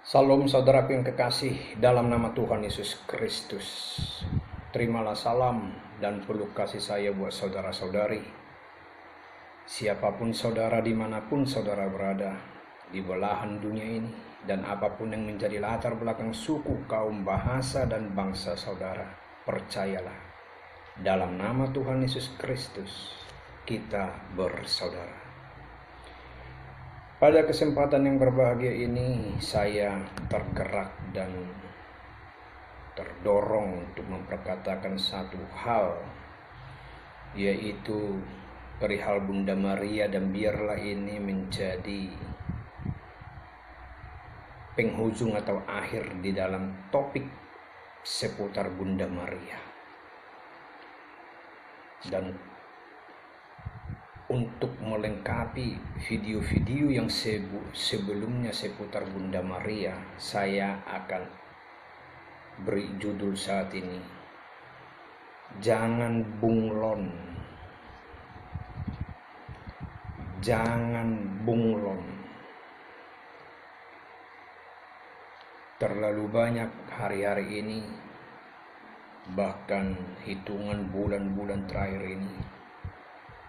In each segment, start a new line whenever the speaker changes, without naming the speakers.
Salam saudaraku yang kekasih dalam nama Tuhan Yesus Kristus. Terimalah salam dan peluk kasih saya buat saudara-saudari. Siapapun saudara dimanapun saudara berada di belahan dunia ini, dan apapun yang menjadi latar belakang suku, kaum, bahasa, dan bangsa saudara, percayalah, dalam nama Tuhan Yesus Kristus kita bersaudara. Pada kesempatan yang berbahagia ini, saya tergerak dan terdorong untuk memperkatakan satu hal, yaitu perihal Bunda Maria, dan biarlah ini menjadi penghujung atau akhir di dalam topik seputar Bunda Maria. Dan untuk melengkapi video-video yang sebelumnya seputar Bunda Maria, saya akan beri judul saat ini, Jangan Bunglon. Jangan bunglon. Terlalu banyak hari-hari ini, bahkan hitungan bulan-bulan terakhir ini,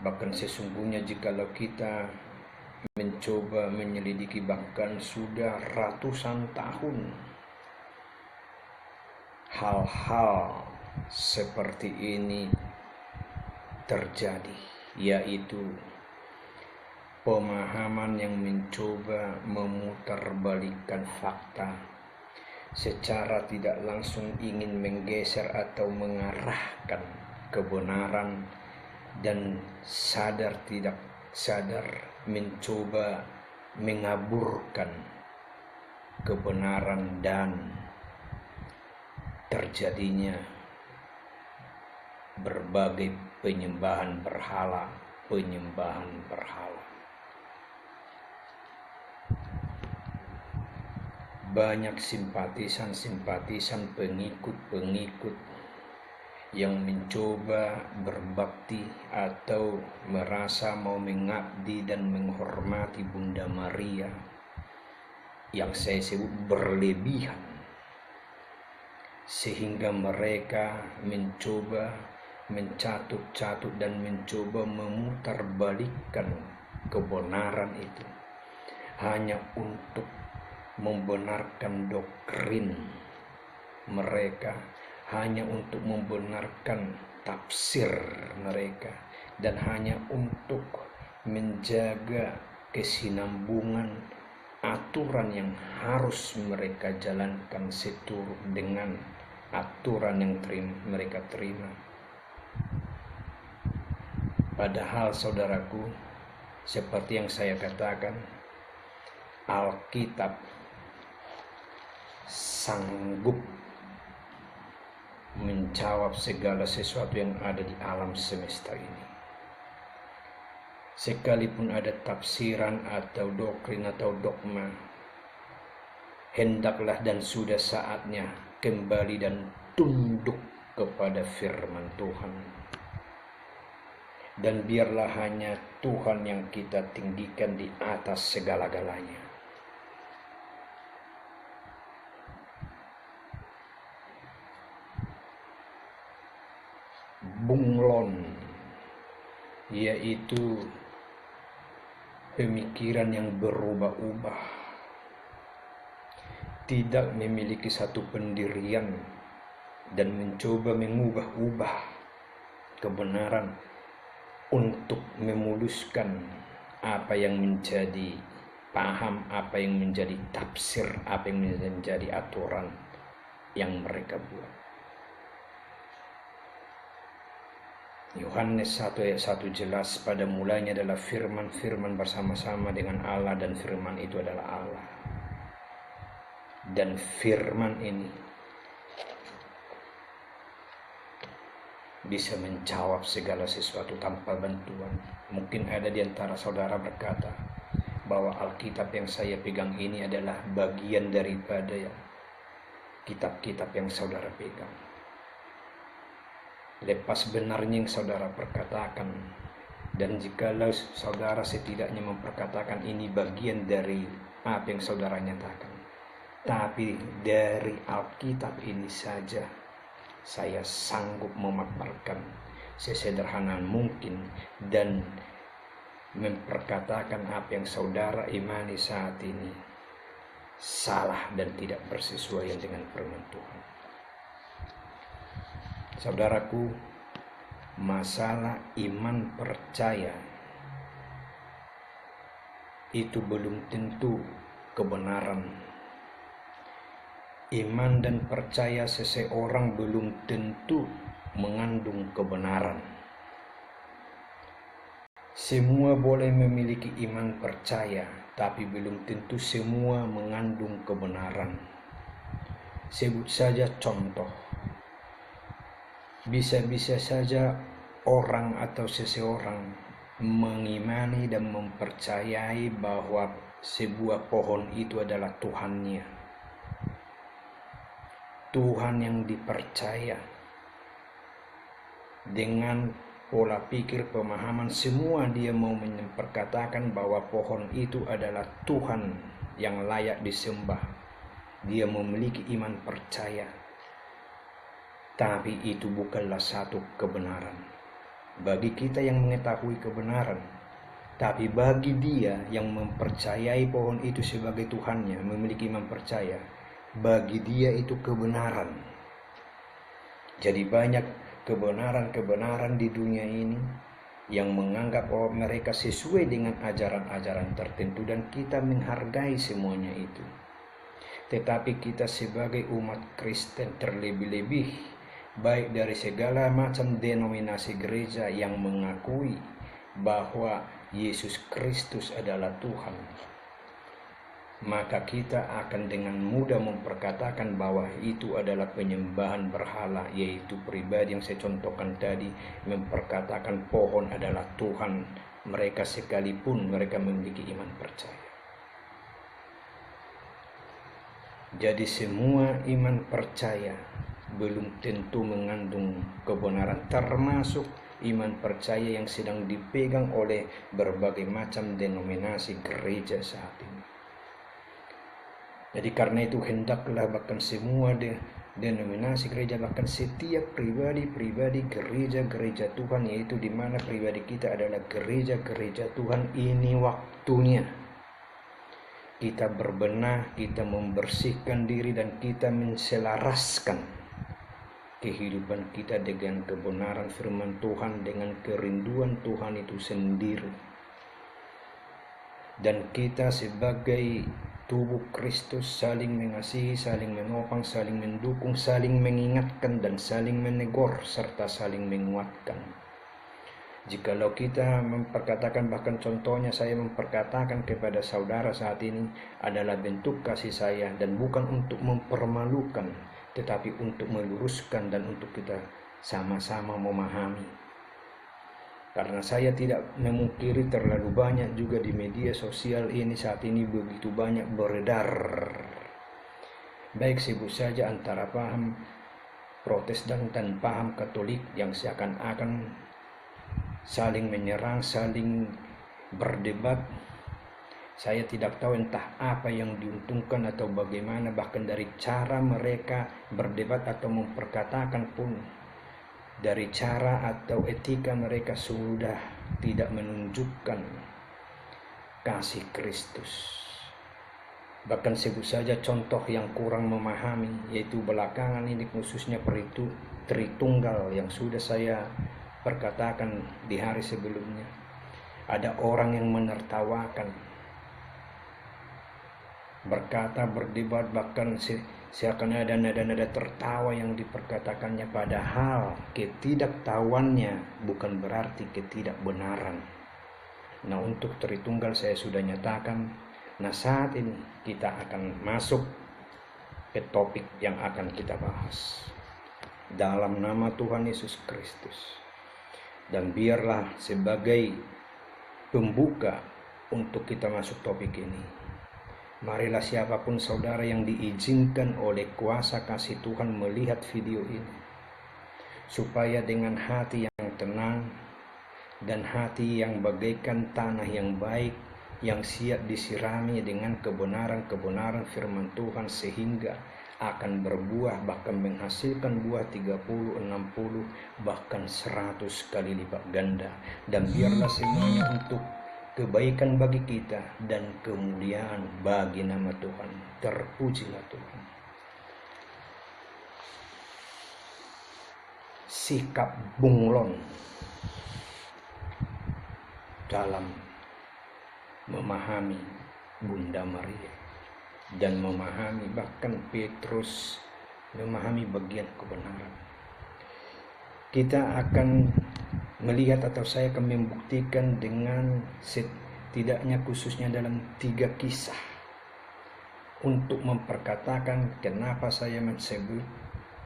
bahkan sesungguhnya jikalau kita mencoba menyelidiki, bahkan sudah ratusan tahun, hal-hal seperti ini terjadi, yaitu pemahaman yang mencoba memutarbalikkan fakta secara tidak langsung, ingin menggeser atau mengarahkan kebenaran, dan sadar tidak sadar mencoba mengaburkan kebenaran dan terjadinya berbagai penyembahan berhala. Banyak simpatisan, pengikut yang mencoba berbakti atau merasa mau mengabdi dan menghormati Bunda Maria, yang saya sebut berlebihan, sehingga mereka mencoba mencatut-catut dan mencoba memutarbalikkan kebenaran itu hanya untuk membenarkan doktrin mereka, hanya untuk membenarkan tafsir mereka, dan hanya untuk menjaga kesinambungan aturan yang harus mereka jalankan seturut dengan aturan yang mereka terima. Padahal saudaraku, seperti yang saya katakan, Alkitab sanggup menjawab segala sesuatu yang ada di alam semesta ini. Sekalipun ada tafsiran atau doktrin atau dogma, hendaklah dan sudah saatnya kembali dan tunduk kepada firman Tuhan. Dan biarlah hanya Tuhan yang kita tinggikan di atas segala-galanya. Bunglon, yaitu pemikiran yang berubah-ubah, tidak memiliki satu pendirian, dan mencoba mengubah-ubah kebenaran untuk memuluskan apa yang menjadi paham, apa yang menjadi tafsir, apa yang menjadi aturan yang mereka buat. Yohanes 1 ayat 1 jelas, pada mulanya adalah firman bersama-sama dengan Allah, dan firman itu adalah Allah. Dan firman ini bisa menjawab segala sesuatu tanpa bantuan. Mungkin ada di antara saudara berkata bahwa Alkitab yang saya pegang ini adalah bagian daripada kitab-kitab yang saudara pegang. Lepas benarnya yang saudara perkatakan, dan jikalau saudara setidaknya memperkatakan ini bagian dari apa yang saudara nyatakan, Tapi dari Alkitab ini saja saya sanggup memaparkan sesederhana mungkin dan memperkatakan apa yang saudara imani saat ini salah dan tidak bersesuaian dengan firman Tuhan. Saudaraku, masalah iman percaya itu belum tentu kebenaran. Iman dan percaya seseorang belum tentu mengandung kebenaran. Semua boleh memiliki iman percaya, tapi belum tentu semua mengandung kebenaran. Sebut saja contoh. Bisa-bisa saja orang atau seseorang mengimani dan mempercayai bahwa sebuah pohon itu adalah Tuhannya. Tuhan yang dipercaya. Dengan pola pikir pemahaman semua dia mau memperkatakan bahwa pohon itu adalah Tuhan yang layak disembah. Dia memiliki iman percaya. Tapi itu bukanlah satu kebenaran. Bagi kita yang mengetahui kebenaran, tapi bagi dia yang mempercayai pohon itu sebagai Tuhannya, memiliki iman percaya, bagi dia itu kebenaran. Jadi banyak kebenaran-kebenaran di dunia ini yang menganggap bahwa mereka sesuai dengan ajaran-ajaran tertentu dan kita menghargai semuanya itu. Tetapi kita sebagai umat Kristen terlebih-lebih baik dari segala macam denominasi gereja yang mengakui bahwa Yesus Kristus adalah Tuhan, maka kita akan dengan mudah memperkatakan bahwa itu adalah penyembahan berhala, yaitu pribadi yang saya contohkan tadi memperkatakan pohon adalah Tuhan mereka sekalipun mereka memiliki iman percaya. Jadi semua iman percaya belum tentu mengandung kebenaran, termasuk iman percaya yang sedang dipegang oleh berbagai macam denominasi gereja saat ini. Jadi karena itu hendaklah bahkan semua denominasi gereja, bahkan setiap pribadi gereja-gereja Tuhan, yaitu di mana pribadi kita adalah gereja-gereja Tuhan, ini waktunya kita berbenah, kita membersihkan diri dan kita menselaraskan kehidupan kita dengan kebenaran firman Tuhan, dengan kerinduan Tuhan itu sendiri. Dan kita sebagai tubuh Kristus saling mengasihi, saling menopang, saling mendukung, saling mengingatkan dan saling menegur serta saling menguatkan. Jikalau kita memperkatakan, bahkan contohnya saya memperkatakan kepada saudara saat ini adalah bentuk kasih saya dan bukan untuk mempermalukan, tetapi untuk meluruskan dan untuk kita sama-sama memahami. Karena saya tidak memungkiri terlalu banyak juga di media sosial ini saat ini begitu banyak beredar. Baik sebut saja antara paham Protestan dan paham Katolik yang seakan-akan saling menyerang, saling berdebat. Saya tidak tahu entah apa yang diuntungkan atau bagaimana, bahkan dari cara mereka berdebat atau memperkatakan pun, dari cara atau etika mereka sudah tidak menunjukkan kasih Kristus. Bahkan sebut saja contoh yang kurang memahami, yaitu belakangan ini khususnya Tritunggal yang sudah saya perkatakan di hari sebelumnya. Ada orang yang menertawakan, berkata, berdebat, bahkan seakan ada nada-nada tertawa yang diperkatakannya, padahal ketidaktahuannya bukan berarti ketidakbenaran. Nah, untuk Tritunggal saya sudah nyatakan. Nah, saat ini kita akan masuk ke topik yang akan kita bahas dalam nama Tuhan Yesus Kristus. Dan biarlah sebagai pembuka untuk kita masuk topik ini, marilah siapapun saudara yang diizinkan oleh kuasa kasih Tuhan melihat video ini, supaya dengan hati yang tenang dan hati yang bagaikan tanah yang baik, yang siap disirami dengan kebenaran-kebenaran firman Tuhan sehingga akan berbuah, bahkan menghasilkan buah 30, 60, bahkan 100 kali lipat ganda. Dan biarlah semuanya untuk kebaikan bagi kita dan kemuliaan bagi nama Tuhan. Terpujilah Tuhan. Sikap bunglon dalam memahami Bunda Maria dan memahami, bahkan Petrus memahami bagian kebenaran. Kita akan melihat, atau saya akan membuktikan dengan setidaknya khususnya dalam 3 kisah untuk memperkatakan kenapa saya menyebut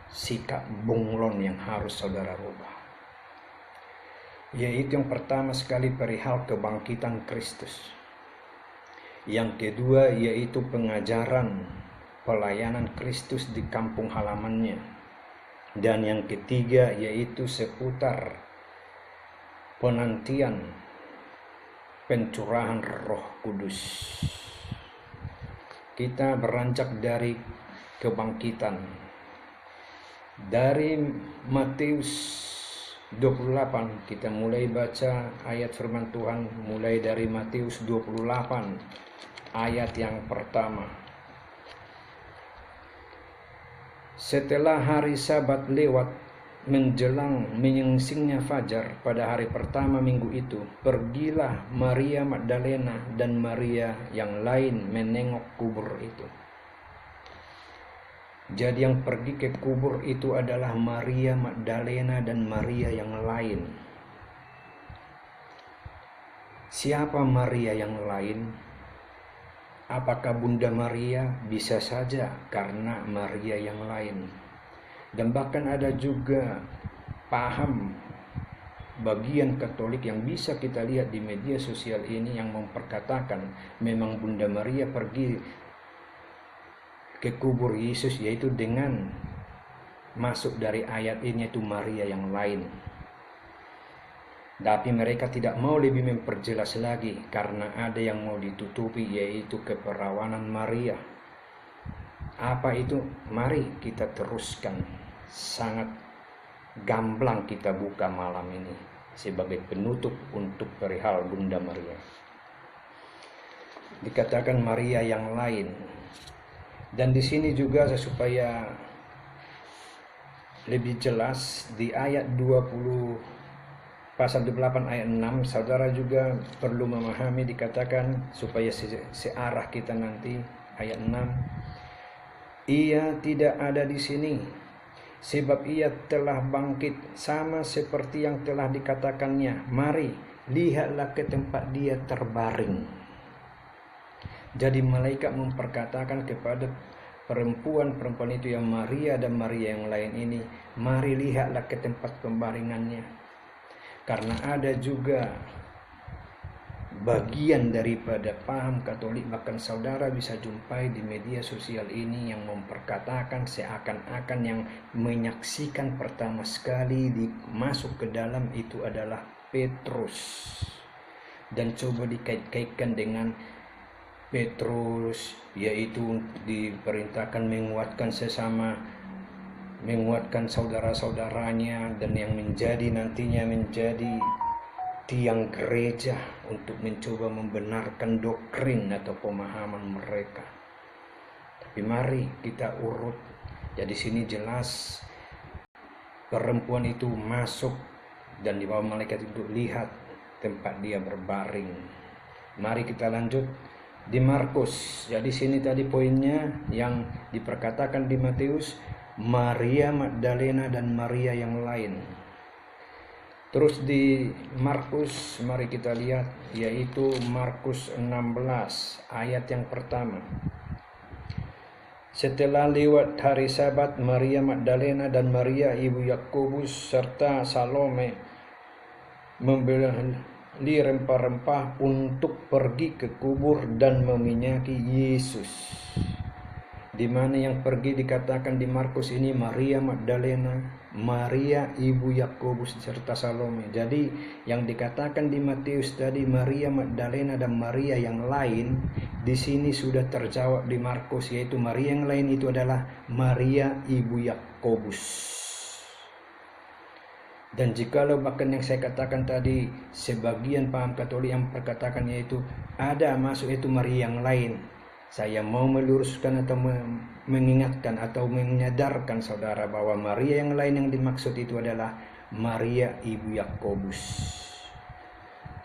sikap bunglon yang harus saudara rubah. Yaitu yang pertama sekali perihal kebangkitan Kristus. Yang kedua yaitu pengajaran pelayanan Kristus di kampung halamannya. Dan yang ketiga yaitu seputar penantian pencurahan Roh Kudus. Kita beranjak dari kebangkitan. Dari Matius 28 kita mulai baca ayat firman Tuhan, mulai dari Matius 28 ayat yang pertama. Setelah hari Sabat lewat menjelang menyingsingnya fajar pada hari pertama minggu itu, pergilah Maria Magdalena dan Maria yang lain menengok kubur itu. Jadi yang pergi ke kubur itu adalah Maria Magdalena dan Maria yang lain. Siapa Maria yang lain? Apakah Bunda Maria? Bisa saja karena Maria yang lain. Dan bahkan ada juga paham bagian Katolik yang bisa kita lihat di media sosial ini yang memperkatakan memang Bunda Maria pergi ke kubur Yesus, yaitu dengan masuk dari ayat ini, yaitu Maria yang lain. Tapi mereka tidak mau lebih memperjelas lagi karena ada yang mau ditutupi, yaitu keperawanan Maria. Apa itu? Mari kita teruskan. Sangat gamblang kita buka malam ini sebagai penutup untuk perihal Bunda Maria. Dikatakan Maria yang lain. Dan di sini juga supaya lebih jelas di ayat 20 pasal 28 ayat 6, saudara juga perlu memahami, dikatakan supaya searah kita nanti ayat 6. Ia tidak ada di sini sebab ia telah bangkit, sama seperti yang telah dikatakannya. Mari lihatlah ke tempat dia terbaring. Jadi malaikat memperkatakan kepada perempuan itu yang Maria dan Maria yang lain ini, mari lihatlah ke tempat pembaringannya. Karena ada juga bagian daripada paham Katolik, bahkan saudara bisa jumpai di media sosial ini yang memperkatakan seakan-akan yang menyaksikan pertama sekali masuk ke dalam itu adalah Petrus. Dan coba dikait-kaitkan dengan Petrus, yaitu diperintahkan menguatkan sesama, menguatkan saudara-saudaranya, dan yang nantinya menjadi tiang gereja untuk mencoba membenarkan doktrin atau pemahaman mereka. Tapi mari kita urut. Jadi sini jelas perempuan itu masuk dan di bawah malaikat itu lihat tempat dia berbaring. Mari kita lanjut. Di Markus, jadi sini tadi poinnya yang diperkatakan di Matius, Maria Magdalena dan Maria yang lain. Terus di Markus, mari kita lihat, yaitu Markus 16 ayat yang pertama. Setelah lewat hari Sabat, Maria Magdalena dan Maria ibu Yakobus serta Salome membeli rempah-rempah untuk pergi ke kubur dan meminyaki Yesus. di mana yang pergi dikatakan di Markus ini Maria Magdalena, Maria ibu Yakobus serta Salome. Jadi yang dikatakan di Matius tadi Maria Magdalena dan Maria yang lain, di sini sudah terjawab di Markus, yaitu Maria yang lain itu adalah Maria ibu Yakobus. Dan jikalau bahkan yang saya katakan tadi sebagian paham Katolik yang perkatakan yaitu ada masuk itu Maria yang lain, saya mau meluruskan atau mengingatkan atau menyadarkan saudara bahwa Maria yang lain yang dimaksud itu adalah Maria ibu Yakobus.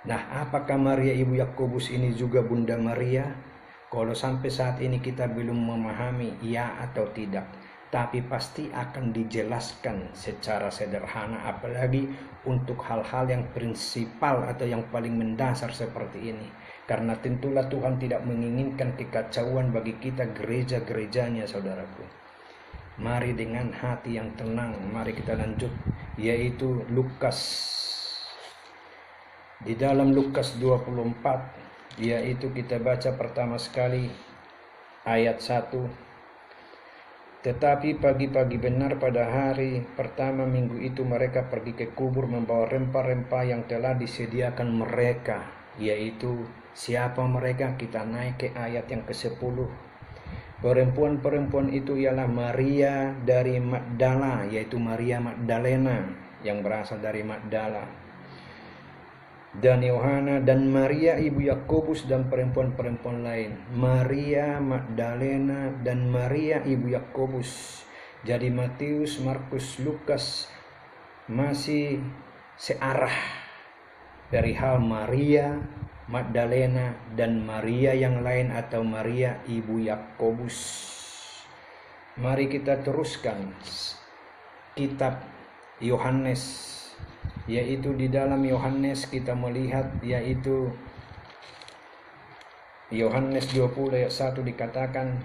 Nah, apakah Maria ibu Yakobus ini juga Bunda Maria? Kalau sampai saat ini kita belum memahami ya atau tidak, tapi pasti akan dijelaskan secara sederhana, apalagi untuk hal-hal yang prinsipal atau yang paling mendasar seperti ini. Karena tentulah Tuhan tidak menginginkan kekacauan bagi kita gereja-gerejanya, saudaraku. Mari dengan hati yang tenang, mari kita lanjut, yaitu Lukas. Di dalam Lukas 24, yaitu kita baca pertama sekali ayat 1. Tetapi pagi-pagi benar pada hari pertama minggu itu mereka pergi ke kubur membawa rempah-rempah yang telah disediakan mereka. Yaitu siapa mereka? Kita naik ke ayat yang ke-10. Perempuan-perempuan itu ialah Maria dari Magdala, yaitu Maria Magdalena yang berasal dari Magdala, dan Yohana, dan Maria ibu Yakobus dan perempuan-perempuan lain. Maria Magdalena dan Maria ibu Yakobus. Jadi Matius, Markus, Lukas masih searah dari hal Maria Magdalena dan Maria yang lain atau Maria ibu Yakobus. Mari kita teruskan kitab Yohanes, yaitu di dalam Yohanes kita melihat, yaitu Yohanes 20 ayat 1 dikatakan,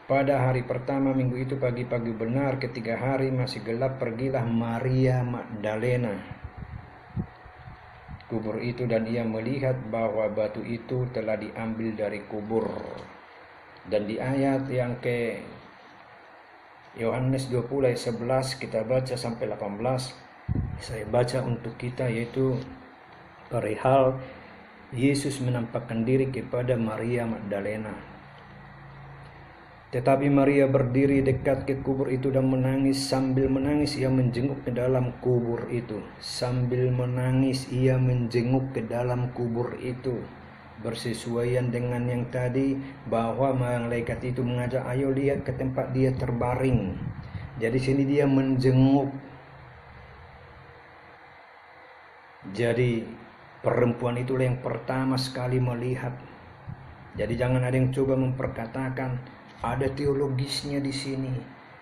pada hari pertama minggu itu pagi-pagi benar ketika hari masih gelap pergilah Maria Magdalena kubur itu, dan ia melihat bahwa batu itu telah diambil dari kubur. Dan di ayat yang ke Yohanes 20 ayat 11 kita baca sampai 18, saya baca untuk kita, yaitu perihal Yesus menampakkan diri kepada Maria Magdalena. Tetapi Maria berdiri dekat ke kubur itu dan menangis. Sambil menangis ia menjenguk ke dalam kubur itu. Sambil menangis ia menjenguk ke dalam kubur itu. Bersesuaian dengan yang tadi bahwa malaikat itu mengajak, ayo lihat ke tempat dia terbaring. Jadi sini dia menjenguk. Jadi perempuan itulah yang pertama sekali melihat. Jadi jangan ada yang coba memperkatakan ada teologisnya di sini.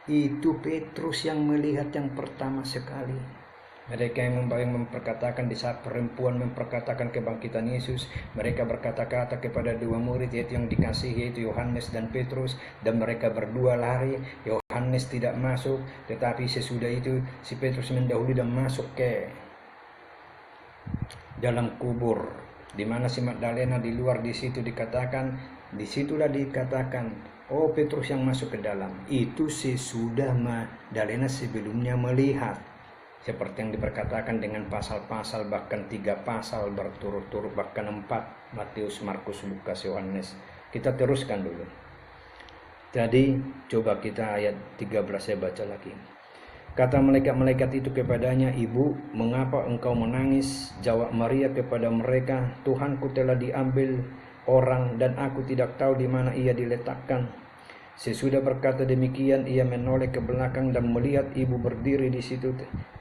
Itu Petrus yang melihat yang pertama sekali. Mereka yang memperkatakan di saat perempuan memperkatakan kebangkitan Yesus, mereka berkata-kata kepada dua murid yaitu yang dikasihi, yaitu Yohanes dan Petrus, dan mereka berdua lari. Yohanes tidak masuk, tetapi sesudah itu si Petrus mendahului dan masuk ke dalam kubur, di mana si Magdalena di luar. Di situ dikatakan, disitulah dikatakan, oh Petrus yang masuk ke dalam. Itu sesudah Magdalena sebelumnya melihat, seperti yang diperkatakan dengan pasal-pasal, bahkan 3 pasal berturut-turut, bahkan 4, Matius, Markus, Lukas, Yohanes. Kita teruskan dulu. Jadi coba kita ayat 13 saya baca lagi. Kata malaikat-malaikat itu kepadanya, Ibu, mengapa engkau menangis? Jawab Maria kepada mereka, Tuhanku telah diambil orang dan aku tidak tahu di mana ia diletakkan. Sesudah berkata demikian, ia menoleh ke belakang dan melihat ibu berdiri di situ.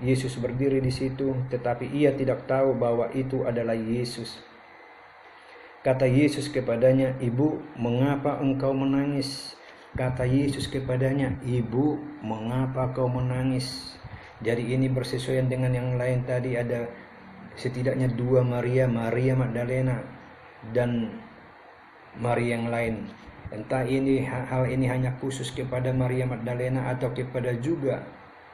Yesus berdiri di situ, tetapi ia tidak tahu bahwa itu adalah Yesus. Kata Yesus kepadanya, Ibu, mengapa engkau menangis? Kata Yesus kepadanya, Ibu, mengapa kau menangis? Jadi ini bersesuaian dengan yang lain tadi, ada setidaknya 2 Maria, Maria Magdalena dan Maria yang lain. Entah ini hal ini hanya khusus kepada Maria Magdalena atau kepada juga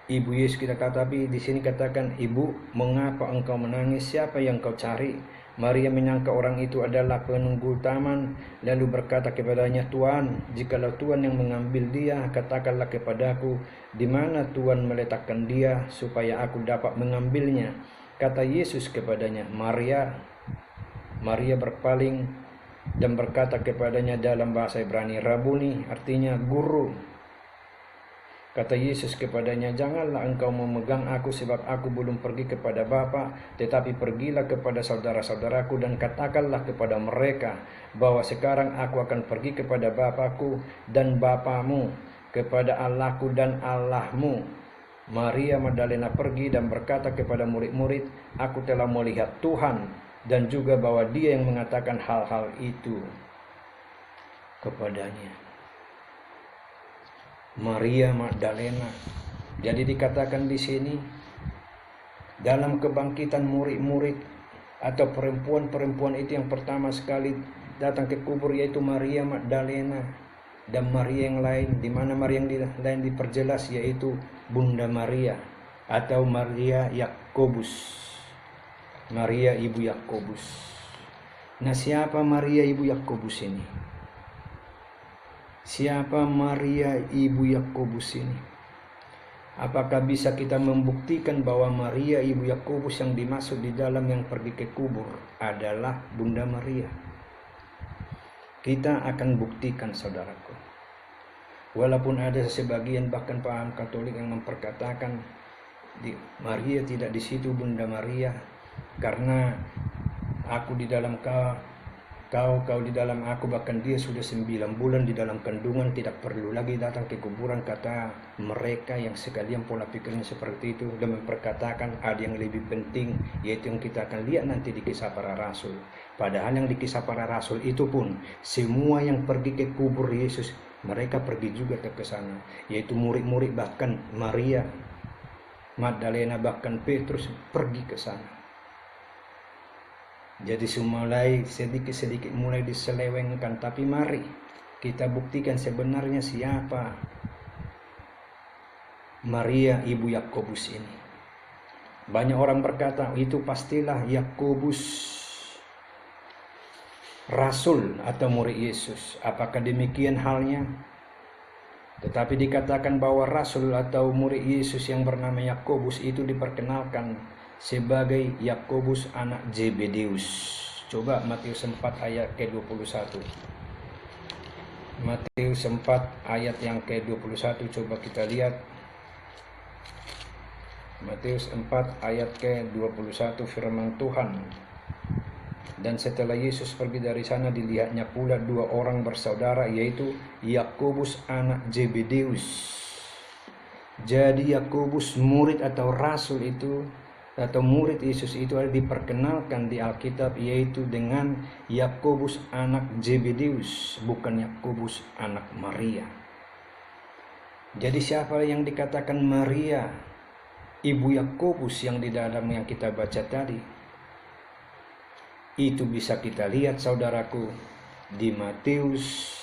Ibu Yesus kita kata, tapi di sini katakan, Ibu, mengapa engkau menangis? Siapa yang kau cari? Maria menyangka orang itu adalah penunggu taman, lalu berkata kepadanya, "Tuan, jikalau Tuan yang mengambil dia, katakanlah kepadaku di mana Tuan meletakkan dia, supaya aku dapat mengambilnya." Kata Yesus kepadanya, "Maria." Maria berpaling dan berkata kepadanya dalam bahasa Ibrani, "Rabuni," artinya guru. Kata Yesus kepadanya, "Janganlah engkau memegang aku, sebab aku belum pergi kepada Bapa, tetapi pergilah kepada saudara-saudaraku dan katakanlah kepada mereka bahwa sekarang aku akan pergi kepada Bapakku dan Bapamu, kepada Allahku dan Allahmu." Maria Magdalena pergi dan berkata kepada murid-murid, "Aku telah melihat Tuhan," dan juga bahwa Dia yang mengatakan hal-hal itu kepadanya. Maria Magdalena. Jadi dikatakan di sini dalam kebangkitan murid-murid atau perempuan-perempuan itu yang pertama sekali datang ke kubur yaitu Maria Magdalena dan Maria yang lain. Di mana Maria yang lain diperjelas yaitu Bunda Maria atau Maria Yakobus. Maria ibu Yakobus. Nah, siapa Maria ibu Yakobus ini? Siapa Maria ibu Yakobus ini? Apakah bisa kita membuktikan bahwa Maria ibu Yakobus yang dimaksud di dalam yang pergi ke kubur adalah Bunda Maria? Kita akan buktikan, saudaraku. Walaupun ada sebagian bahkan paham Katolik yang memperkatakan Maria tidak di situ Bunda Maria, karena aku di dalam kau di dalam aku, bahkan dia sudah 9 bulan di dalam kandungan, tidak perlu lagi datang ke kuburan, kata mereka yang sekalian pola pikirnya seperti itu, dan memperkatakan ada yang lebih penting, yaitu yang kita akan lihat nanti di Kisah Para Rasul. Padahal yang di Kisah Para Rasul itu pun semua yang pergi ke kubur Yesus, mereka pergi juga ke sana, yaitu murid-murid, bahkan Maria Magdalena, bahkan Petrus pergi ke sana. Jadi mulai sedikit-sedikit mulai diselewengkan, tapi mari kita buktikan sebenarnya siapa Maria ibu Yakobus ini. Banyak orang berkata itu pastilah Yakobus, rasul atau murid Yesus. Apakah demikian halnya? Tetapi dikatakan bahwa rasul atau murid Yesus yang bernama Yakobus itu diperkenalkan sebagai Yakobus anak Zebedeus. Coba Matius 4 ayat ke-21. Matius 4 ayat yang ke-21 coba kita lihat. Matius 4 ayat ke-21 firman Tuhan. Dan setelah Yesus pergi dari sana, dilihatnya pula 2 orang bersaudara, yaitu Yakobus anak Zebedeus. Jadi Yakobus murid atau rasul itu atau murid Yesus itu diperkenalkan di Alkitab yaitu dengan Yakobus anak Zebedeus, bukan Yakobus anak Maria. Jadi siapa yang dikatakan Maria ibu Yakobus yang di dalam yang kita baca tadi? Itu bisa kita lihat, saudaraku, di Matius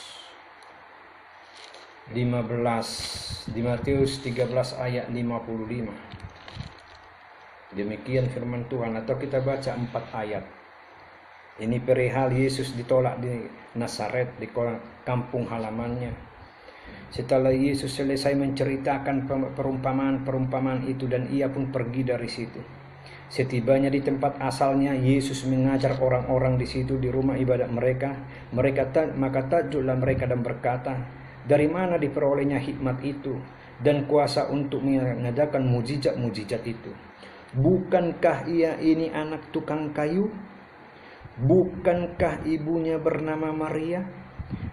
13 ayat 55. Demikian firman Tuhan, atau kita baca 4 ayat. Ini perihal Yesus ditolak di Nazaret, di kampung halamannya. Setelah Yesus selesai menceritakan perumpamaan itu, dan ia pun pergi dari situ. Setibanya di tempat asalnya, Yesus mengajar orang-orang di situ di rumah ibadat mereka. Maka takjublah mereka dan berkata, "Dari mana diperolehnya hikmat itu dan kuasa untuk mengadakan mujizat-mujizat itu? Bukankah ia ini anak tukang kayu? Bukankah ibunya bernama Maria?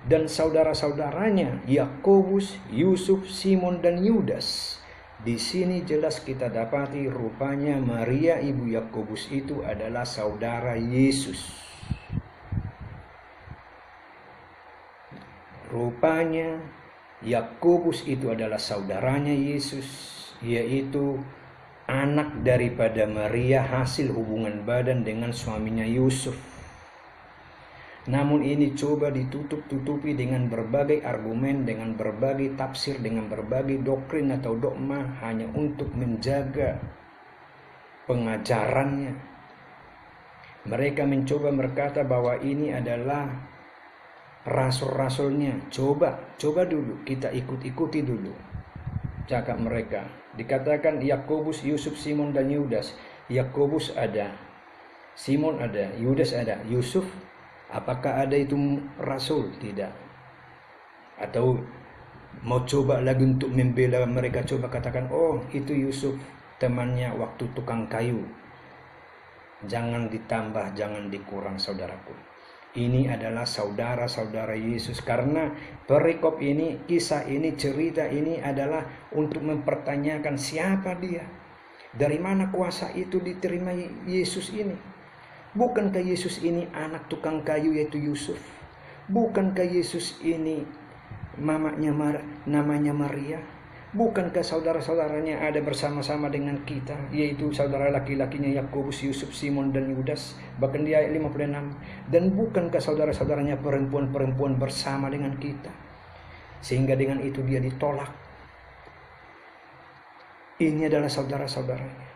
Dan saudara-saudaranya Yakobus, Yusuf, Simon, dan Yudas?" Di sini jelas kita dapati rupanya Maria ibu Yakobus itu adalah saudara Yesus. Rupanya Yakobus itu adalah saudaranya Yesus, yaitu anak daripada Maria hasil hubungan badan dengan suaminya Yusuf. Namun ini coba ditutup-tutupi dengan berbagai argumen, dengan berbagai tafsir, dengan berbagai doktrin atau dogma, hanya untuk menjaga pengajarannya. Mereka mencoba berkata bahwa ini adalah rasul-rasulnya. Coba dulu, kita ikuti dulu. Cakap mereka. Dikatakan Yakobus, Yusuf, Simon, dan Yudas. Yakobus ada, Simon ada, Yudas ada. Yusuf, apakah ada itu rasul? Tidak. Atau mau coba lagi untuk membela mereka, coba katakan, oh itu Yusuf, temannya waktu tukang kayu. Jangan ditambah, jangan dikurang, saudaraku. Ini adalah saudara-saudara Yesus. Karena perikop ini, kisah ini, cerita ini adalah untuk mempertanyakan siapa dia. Dari mana kuasa itu diterima Yesus ini? Bukankah Yesus ini anak tukang kayu yaitu Yusuf? Bukankah Yesus ini namanya Maria? Bukankah saudara-saudaranya ada bersama-sama dengan kita, yaitu saudara laki-lakinya Yakobus, Yusuf, Simon, dan Yudas, bahkan di ayat 56. Dan bukankah saudara-saudaranya perempuan-perempuan bersama dengan kita, sehingga dengan itu dia ditolak. Ini adalah saudara-saudaranya.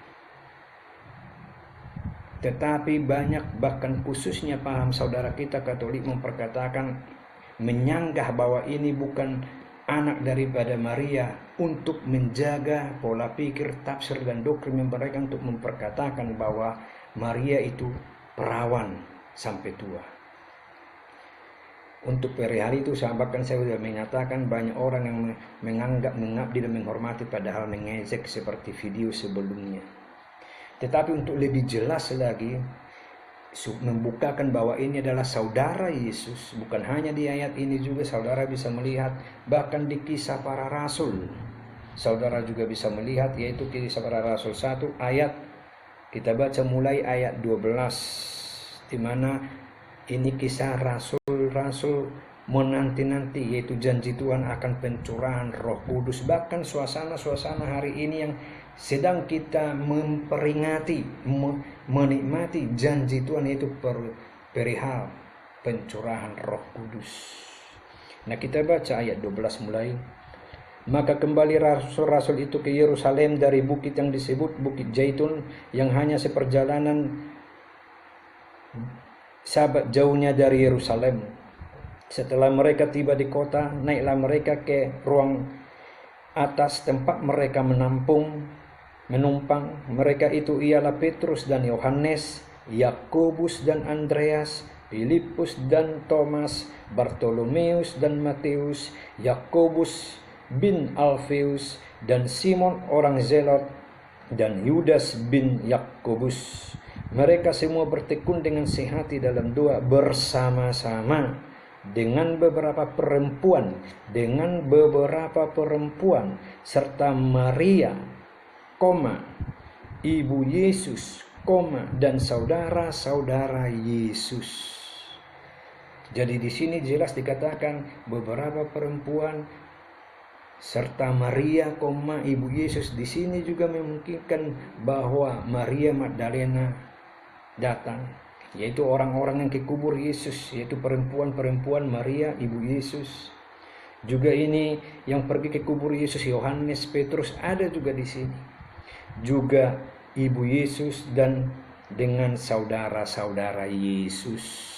Tetapi banyak, bahkan khususnya paham saudara kita Katolik memperkatakan, menyanggah bahwa ini bukan anak daripada Maria, untuk menjaga pola pikir, tafsir, dan doktrin mereka, untuk memperkatakan bahwa Maria itu perawan sampai tua. Untuk perihal itu bahkan saya sudah menyatakan, banyak orang yang menganggap mengabdi dan menghormati padahal mengejek seperti video sebelumnya. Tetapi untuk lebih jelas lagi, membukakan bahwa ini adalah saudara Yesus. Bukan hanya di ayat ini, juga saudara bisa melihat bahkan di kisah para rasul. Saudara juga bisa melihat, yaitu kisah para rasul 1 ayat, kita baca mulai ayat 12, di mana ini kisah rasul-rasul menanti-nanti, yaitu janji Tuhan akan pencurahan Roh Kudus. Bahkan suasana-suasana hari ini yang sedang kita memperingati, menikmati janji Tuhan, yaitu perihal pencurahan Roh Kudus. Nah, kita baca ayat 12 mulai. Maka kembali rasul-rasul itu ke Yerusalem dari bukit yang disebut Bukit Zaitun, yang hanya seperjalanan sahabat jauhnya dari Yerusalem. Setelah mereka tiba di kota, naiklah mereka ke ruang atas tempat mereka menumpang. Mereka itu ialah Petrus dan Yohanes, Yakobus dan Andreas, Filipus dan Thomas, Bartolomeus dan Matius, Yakobus bin Alfeus dan Simon orang Zelot, dan Yudas bin Yakobus. Mereka semua bertekun dengan sehati dalam doa bersama-sama dengan beberapa perempuan, serta Maria, ibu Yesus, dan saudara-saudara Yesus. Jadi di sini jelas dikatakan beberapa perempuan serta Maria, ibu Yesus. Di sini juga memungkinkan bahwa Maria Magdalena datang, yaitu orang-orang yang ke kubur Yesus, yaitu perempuan-perempuan Maria, ibu Yesus. Juga ini yang pergi ke kubur Yesus, Yohanes, Petrus ada juga di sini. Juga ibu Yesus dan dengan saudara-saudara Yesus.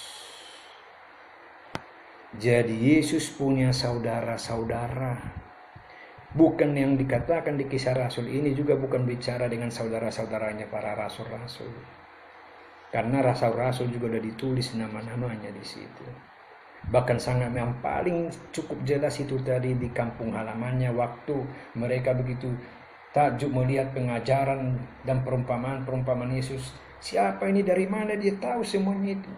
Jadi Yesus punya saudara-saudara. Bukan yang dikatakan di kisah rasul ini juga bukan bicara dengan saudara-saudaranya para rasul-rasul. Karena rasul-rasul juga sudah ditulis nama-namanya di situ. Bahkan sangat yang paling cukup jelas itu tadi di kampung halamannya, waktu mereka begitu takjub melihat pengajaran dan perumpamaan Yesus. Siapa ini, dari mana dia tahu semuanya itu?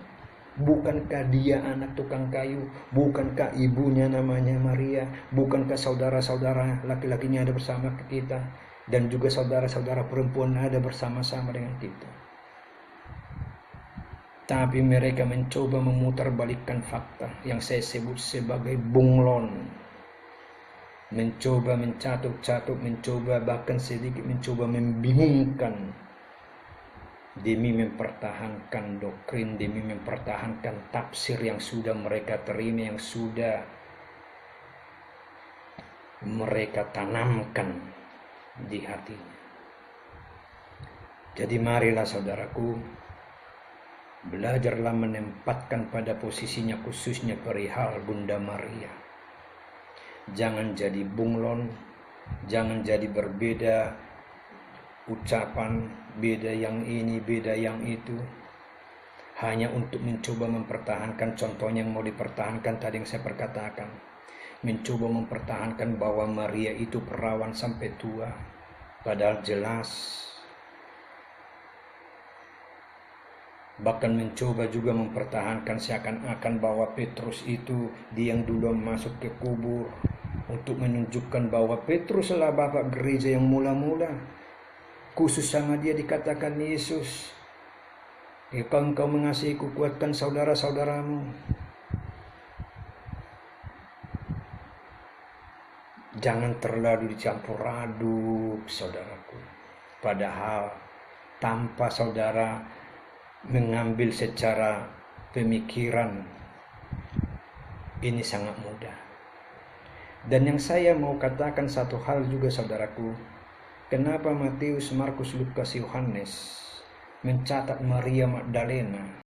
Bukankah dia anak tukang kayu? Bukankah ibunya namanya Maria? Bukankah saudara-saudara laki-lakinya ada bersama kita? Dan juga saudara-saudara perempuan ada bersama-sama dengan kita? Tapi mereka mencoba memutarbalikkan fakta yang saya sebut sebagai bunglon. Mencoba mencatut-catut, mencoba bahkan sedikit mencoba membingungkan, demi mempertahankan doktrin, demi mempertahankan tafsir yang sudah mereka terima, yang sudah mereka tanamkan di hatinya. Jadi marilah saudaraku, Belajarlah menempatkan pada posisinya khususnya perihal Bunda Maria. Jangan jadi bunglon, jangan jadi berbeda ucapan, beda yang ini, beda yang itu, hanya untuk mencoba mempertahankan contohnya yang mau dipertahankan tadi yang saya perkatakan, mencoba mempertahankan bahwa Maria itu perawan sampai tua, padahal jelas, bahkan mencoba juga mempertahankan seakan-akan bahwa Petrus itu dia yang dulu masuk ke kubur, untuk menunjukkan bahwa Petrus adalah bapak gereja yang mula-mula. Khusus sama dia dikatakan Yesus, jika engkau mengasihiku, kuatkan saudara-saudaramu. Jangan terlalu dicampur aduk, saudaraku. Padahal tanpa saudara mengambil secara pemikiran, ini sangat mudah. Dan yang saya mau katakan satu hal juga, saudaraku, kenapa Matius, Markus, Lukas, Yohanes mencatat Maria Magdalena